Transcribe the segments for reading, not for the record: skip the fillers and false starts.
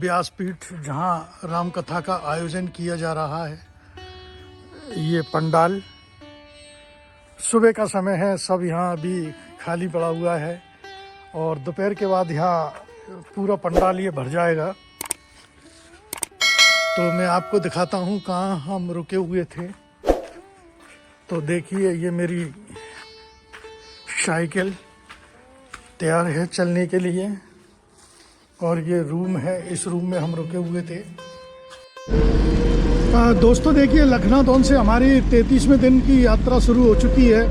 व्यासपीठ जहाँ राम कथा का आयोजन किया जा रहा है। ये पंडाल सुबह का समय है, सब यहाँ अभी खाली पड़ा हुआ है और दोपहर के बाद यहाँ पूरा पंडाल ये भर जाएगा। तो मैं आपको दिखाता हूँ कहाँ हम रुके हुए थे। तो देखिए ये मेरी साइकिल तैयार है चलने के लिए और ये रूम है, इस रूम में हम रुके हुए थे। दोस्तों देखिए लखनऊ से हमारी 33वें दिन की यात्रा शुरू हो चुकी है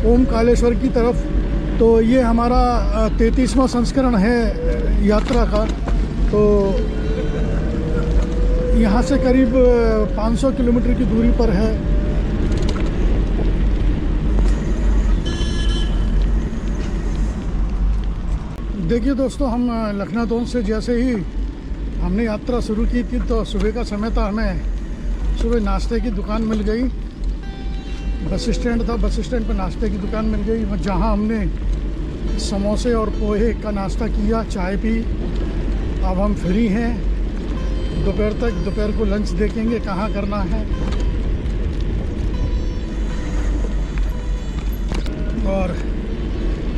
ओमकालेश्वर की तरफ। तो ये हमारा 33वां संस्करण है यात्रा का। तो यहाँ से करीब 500 किलोमीटर की दूरी पर है। देखिए दोस्तों, हम लखनऊ से जैसे ही हमने यात्रा शुरू की थी तो सुबह का समय था, हमें सुबह नाश्ते की दुकान मिल गई। बस स्टैंड था, बस स्टैंड पर नाश्ते की दुकान मिल गई, जहां हमने समोसे और पोहे का नाश्ता किया, चाय पी। अब हम फ्री हैं दोपहर तक। दोपहर को लंच देखेंगे कहाँ करना है। और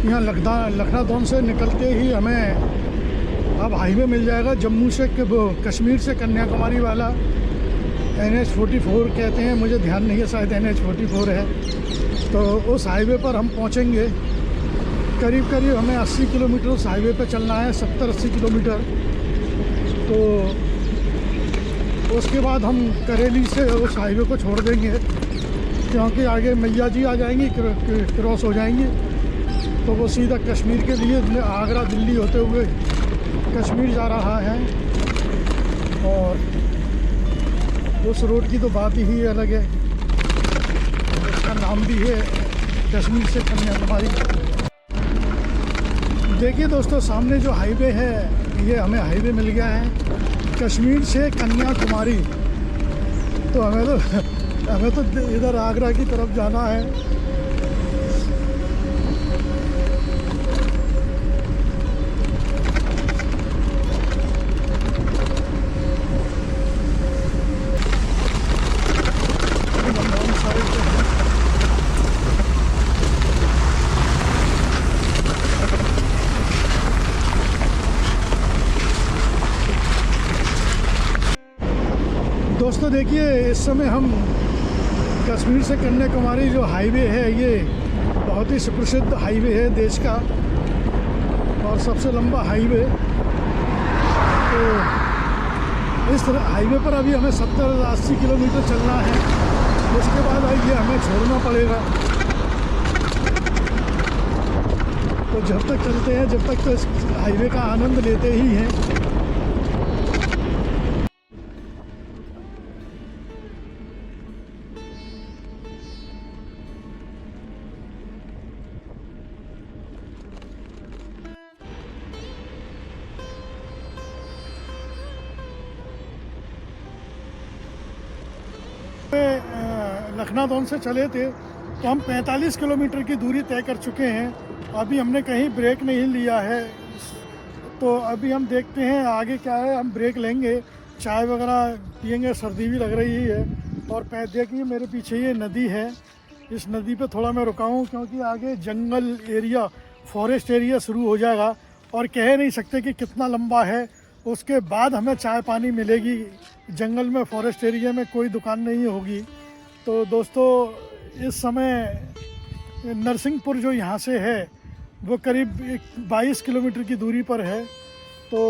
यहाँ लखनऊ से निकलते ही हमें अब हाईवे मिल जाएगा जम्मू से, कश्मीर से कन्याकुमारी वाला। NH-44 कहते हैं, मुझे ध्यान नहीं है, शायद NH-44 है। तो उस हाईवे पर हम पहुँचेंगे। करीब हमें 80 किलोमीटर उस हाईवे पर चलना है, 70-80 किलोमीटर। तो उसके बाद हम करेली से उस हाईवे को छोड़ देंगे, क्योंकि आगे मैया जी आ जाएंगी, क्रॉस हो जाएंगी। तो वो सीधा कश्मीर के लिए आगरा दिल्ली होते हुए कश्मीर जा रहा है। और उस रोड की तो बात ही अलग है, उसका नाम भी है कश्मीर से कन्याकुमारी। देखिए दोस्तों, सामने जो हाईवे है ये हमें हाईवे मिल गया है कश्मीर से कन्याकुमारी। तो हमें तो इधर आगरा की तरफ जाना है। दोस्तों देखिए, इस समय हम कश्मीर से कन्याकुमारी जो हाईवे है ये बहुत ही सुप्रसिद्ध हाईवे है देश का और सबसे लंबा हाईवे। तो इस हाईवे पर अभी हमें 70-80 किलोमीटर चलना है। उसके बाद ये हमें छोड़ना पड़ेगा। तो जब तक चलते हैं, जब तक तो इस हाईवे का आनंद लेते ही हैं। लखनऊ से चले थे तो हम 45 किलोमीटर की दूरी तय कर चुके हैं। अभी हमने कहीं ब्रेक नहीं लिया है। तो अभी हम देखते हैं आगे क्या है। हम ब्रेक लेंगे, चाय वगैरह पियेंगे, सर्दी भी लग रही है। और देखिए मेरे पीछे ये नदी है, इस नदी पे थोड़ा मैं रुका हूँ क्योंकि आगे जंगल एरिया, फॉरेस्ट एरिया शुरू हो जाएगा और कह नहीं सकते कि कितना लंबा है। उसके बाद हमें चाय पानी मिलेगी। जंगल में, फॉरेस्ट एरिया में कोई दुकान नहीं होगी। तो दोस्तों इस समय नरसिंहपुर जो यहाँ से है वो करीब 22 किलोमीटर की दूरी पर है। तो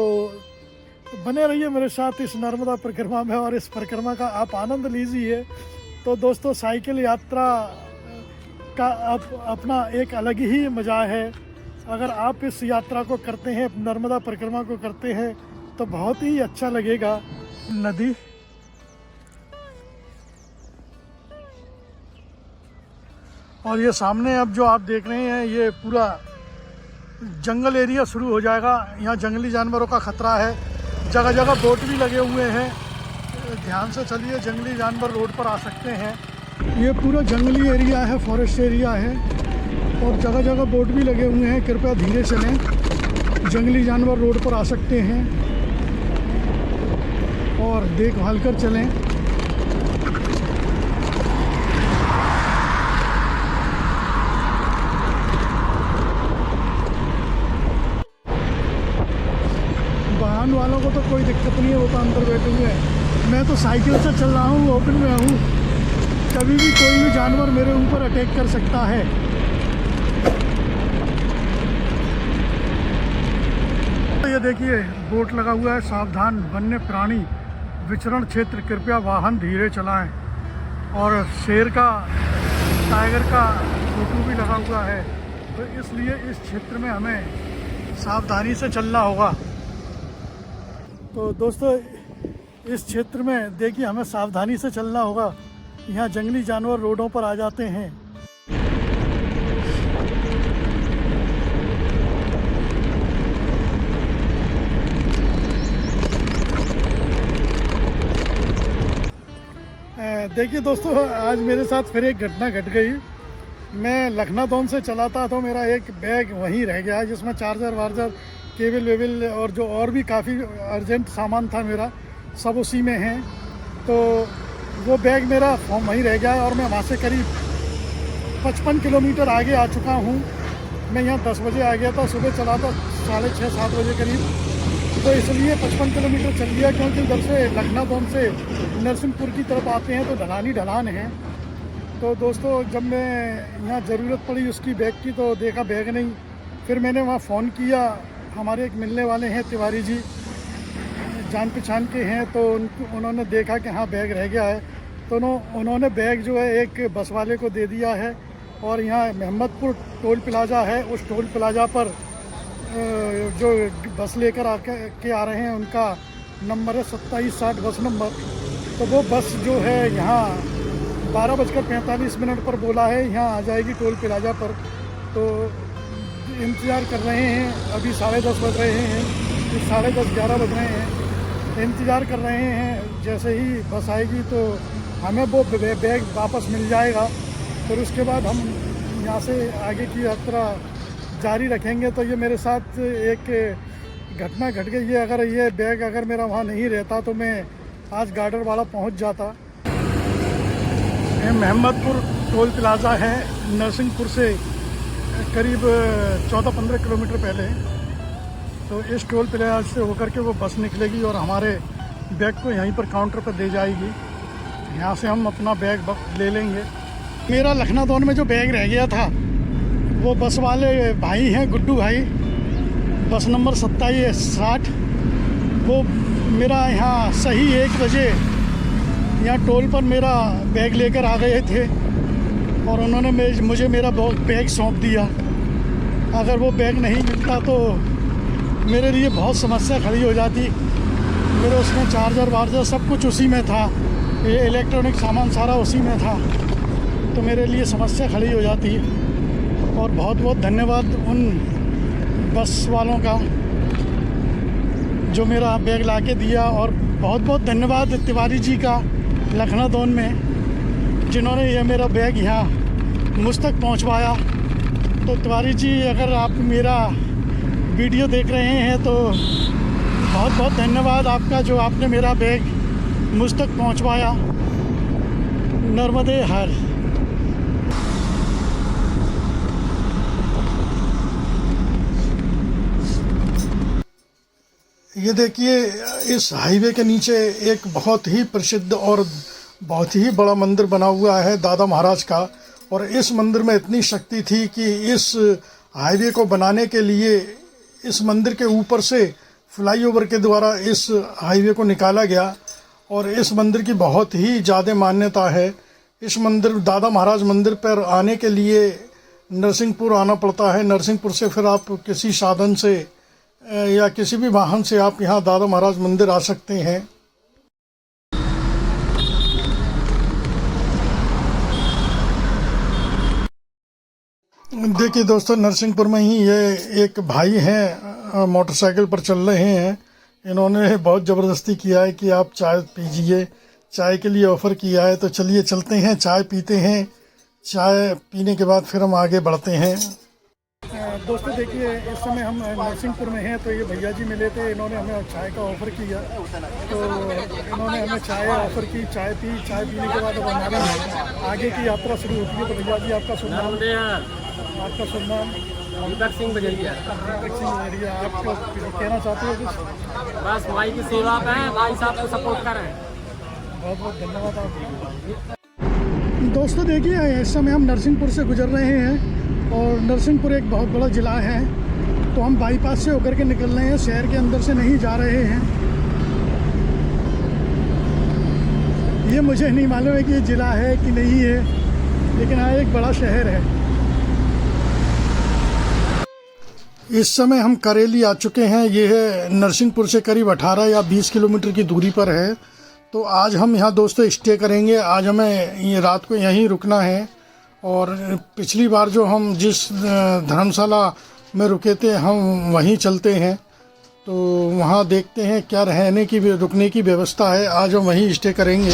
बने रहिए मेरे साथ इस नर्मदा परिक्रमा में और इस परिक्रमा का आप आनंद लीजिए। तो दोस्तों साइकिल यात्रा का अपना एक अलग ही मज़ा है। अगर आप इस यात्रा को करते हैं, नर्मदा परिक्रमा को करते हैं तो बहुत ही अच्छा लगेगा। नदी और ये सामने अब जो आप देख रहे हैं ये पूरा जंगल एरिया शुरू हो जाएगा। यहाँ जंगली जानवरों का खतरा है, जगह जगह बोट भी लगे हुए हैं। ध्यान से चलिए, जंगली जानवर रोड पर आ सकते हैं। ये पूरा जंगली एरिया है, फॉरेस्ट एरिया है और जगह जगह बोट भी लगे हुए हैं। कृपया धीरे चलें, जंगली जानवर रोड पर आ सकते हैं। और देखभाल कर चलें। वाहन वालों को तो कोई दिक्कत नहीं है, वो तो अंदर बैठे हुए हैं। मैं तो साइकिल से चल रहा हूँ, ओपन में हूँ, कभी भी कोई भी जानवर मेरे ऊपर अटैक कर सकता है। तो ये देखिए बोर्ड लगा हुआ है, सावधान वन्य प्राणी विचरण क्षेत्र, कृपया वाहन धीरे चलाएं। और शेर का, टाइगर का फोटो भी लगा हुआ है, तो इसलिए इस क्षेत्र में हमें सावधानी से चलना होगा। तो दोस्तों इस क्षेत्र में देखिए हमें सावधानी से चलना होगा। यहाँ जंगली जानवर रोडों पर आ जाते हैं। देखिए दोस्तों, आज मेरे साथ फिर एक घटना घट गई। मैं लखनऊ से चलाता तो मेरा एक बैग वहीं रह गया, जिसमें चार्जर वार्जर, केबल वेबल और जो और भी काफ़ी अर्जेंट सामान था मेरा, सब उसी में है। तो वो बैग मेरा वहीं रह गया और मैं वहाँ से करीब 55 किलोमीटर आगे आ चुका हूँ। मैं यहाँ 10 बजे आ गया था, सुबह चला था 6:30-7 बजे करीब। तो इसलिए 55 किलोमीटर चल गया, क्योंकि उधर से लखनऊ से नरसिंहपुर की तरफ आते हैं तो ढलानी ढलान है। तो दोस्तों जब मैं यहाँ ज़रूरत पड़ी उसकी बैग की, तो देखा बैग नहीं। फिर मैंने वहाँ फ़ोन किया, हमारे एक मिलने वाले हैं तिवारी जी, जान पहचान के हैं, तो उन्होंने देखा कि हाँ बैग रह गया है। तो उन्होंने बैग जो है एक बस वाले को दे दिया है। और यहाँ मोहम्मदपुर टोल प्लाज़ा है, उस टोल प्लाज़ा पर जो बस लेकर के आ रहे हैं उनका नंबर है 2760 बस नंबर। तो वो बस जो है यहाँ 12:45 पर बोला है यहाँ आ जाएगी टोल प्लाज़ा पर। तो इंतज़ार कर रहे हैं, अभी 10:30 बज रहे हैं, 10:30-11 बज रहे हैं, इंतज़ार कर रहे हैं। जैसे ही बस आएगी तो हमें वो बैग वापस मिल जाएगा। फिर उसके बाद हम यहाँ से आगे की यात्रा जारी रखेंगे। तो ये मेरे साथ एक घटना घट गई है। अगर ये बैग अगर मेरा वहाँ नहीं रहता तो मैं आज गार्डर वाला पहुँच जाता। ये मोहम्मदपुर टोल प्लाज़ा है, नरसिंहपुर से करीब 14-15 किलोमीटर पहले। तो इस टोल प्लाज़ा से होकर के वो बस निकलेगी और हमारे बैग को यहीं पर काउंटर पर दे जाएगी। यहाँ से हम अपना बैग ले लेंगे। मेरा लखनऊ में जो बैग रह गया था, वो बस वाले भाई हैं, गुड्डू भाई, बस नंबर 2760, वो मेरा यहाँ सही 1 बजे यहाँ टोल पर मेरा बैग लेकर आ गए थे और उन्होंने मुझे मेरा बैग सौंप दिया। अगर वो बैग नहीं मिलता तो मेरे लिए बहुत समस्या खड़ी हो जाती। मेरे उसमें चार्जर वार्जर सब कुछ उसी में था, ये इलेक्ट्रॉनिक सामान सारा उसी में था, तो मेरे लिए समस्या खड़ी हो जाती। और बहुत बहुत धन्यवाद उन बस वालों का जो मेरा बैग ला के दिया। और बहुत बहुत धन्यवाद तिवारी जी का लखनऊ में, जिन्होंने ये मेरा बैग यहाँ मुझ तक पहुँचवाया। तो तिवारी जी अगर आप मेरा वीडियो देख रहे हैं तो बहुत बहुत धन्यवाद आपका, जो आपने मेरा बैग मुझ तक पहुँचवाया। नर्मदे हर। ये देखिए इस हाईवे के नीचे एक बहुत ही प्रसिद्ध और बहुत ही बड़ा मंदिर बना हुआ है दादा महाराज का। और इस मंदिर में इतनी शक्ति थी कि इस हाईवे को बनाने के लिए इस मंदिर के ऊपर से फ्लाईओवर के द्वारा इस हाईवे को निकाला गया। और इस मंदिर की बहुत ही ज़्यादा मान्यता है। इस मंदिर दादा महाराज मंदिर पर आने के लिए नरसिंहपुर आना पड़ता है। नरसिंहपुर से फिर आप किसी साधन से या किसी भी वाहन से आप यहाँ दादा महाराज मंदिर आ सकते हैं। देखिए दोस्तों, नरसिंहपुर में ही ये एक भाई हैं, मोटरसाइकिल पर चल रहे हैं। इन्होंने बहुत ज़बरदस्ती किया है कि आप चाय पीजिए, चाय के लिए ऑफ़र किया है। तो चलिए चलते हैं, चाय पीते हैं। चाय पीने के बाद फिर हम आगे बढ़ते हैं। दोस्तों देखिए, इस समय हम नरसिंहपुर में हैं, तो ये भैया जी मिले थे, इन्होंने हमें चाय का ऑफ़र किया। तो इन्होंने हमें चाय ऑफ़र की, चाय पी, चाय पीने के बाद अब हमारी आगे की यात्रा शुरू होती है। तो भैया जी आपका शुभ नाम? आपका शुभ नाम? दीपक सिंह बजरिया। दीपक सिंह बजरिया। आपको कहना चाहते हो कुछ? बस भाई की सेवा पे हैं, भाई साहब को सपोर्ट कर रहे हैं। बहुत बहुत धन्यवाद आपको। दोस्तों देखिए, इस समय हम नरसिंहपुर से गुजर रहे हैं और नरसिंहपुर एक बहुत बड़ा ज़िला है, तो हम बाईपास से होकर के निकल रहे हैं, शहर के अंदर से नहीं जा रहे हैं। ये मुझे नहीं मालूम है कि ये ज़िला है कि नहीं है, लेकिन हाँ एक बड़ा शहर है। इस समय हम करेली आ चुके हैं। ये है नरसिंहपुर से करीब 18 या 20 किलोमीटर की दूरी पर है। तो आज हम यहाँ दोस्तों स्टे करेंगे। आज हमें ये रात को यहीं रुकना है। और पिछली बार जो हम जिस धर्मशाला में रुके थे, हम वहीं चलते हैं। तो वहाँ देखते हैं क्या रहने की रुकने की व्यवस्था है। आज हम वहीं स्टे करेंगे।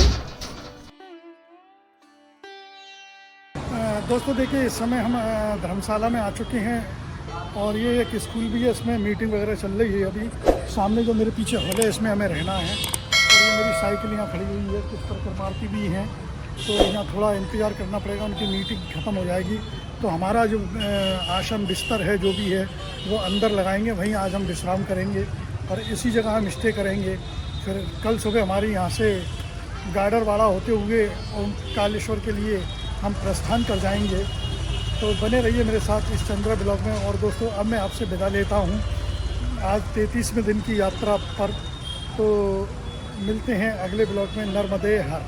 दोस्तों देखिए, इस समय हम धर्मशाला में आ चुके हैं और ये एक स्कूल भी है, इसमें मीटिंग वगैरह चल रही है अभी। सामने जो मेरे पीछे हॉल है, इसमें हमें रहना है। और ये मेरी साइकिल यहाँ खड़ी हुई है, कुछ पर मारती भी हैं, तो यहाँ थोड़ा इंतज़ार करना पड़ेगा, उनकी मीटिंग ख़त्म हो जाएगी। तो हमारा जो आसन बिस्तर है जो भी है वो अंदर लगाएंगे, वहीं आज हम विश्राम करेंगे और इसी जगह हम स्टे करेंगे। फिर कल सुबह हमारी यहाँ से गाडरवाड़ा होते हुए ओंकारेश्वर के लिए हम प्रस्थान कर जाएंगे। तो बने रहिए मेरे साथ इस चंद्रा ब्लॉग में। और दोस्तों अब मैं आपसे विदा लेता हूँ आज 33वें दिन की यात्रा पर। तो मिलते हैं अगले ब्लॉग में। नर्मदे हर।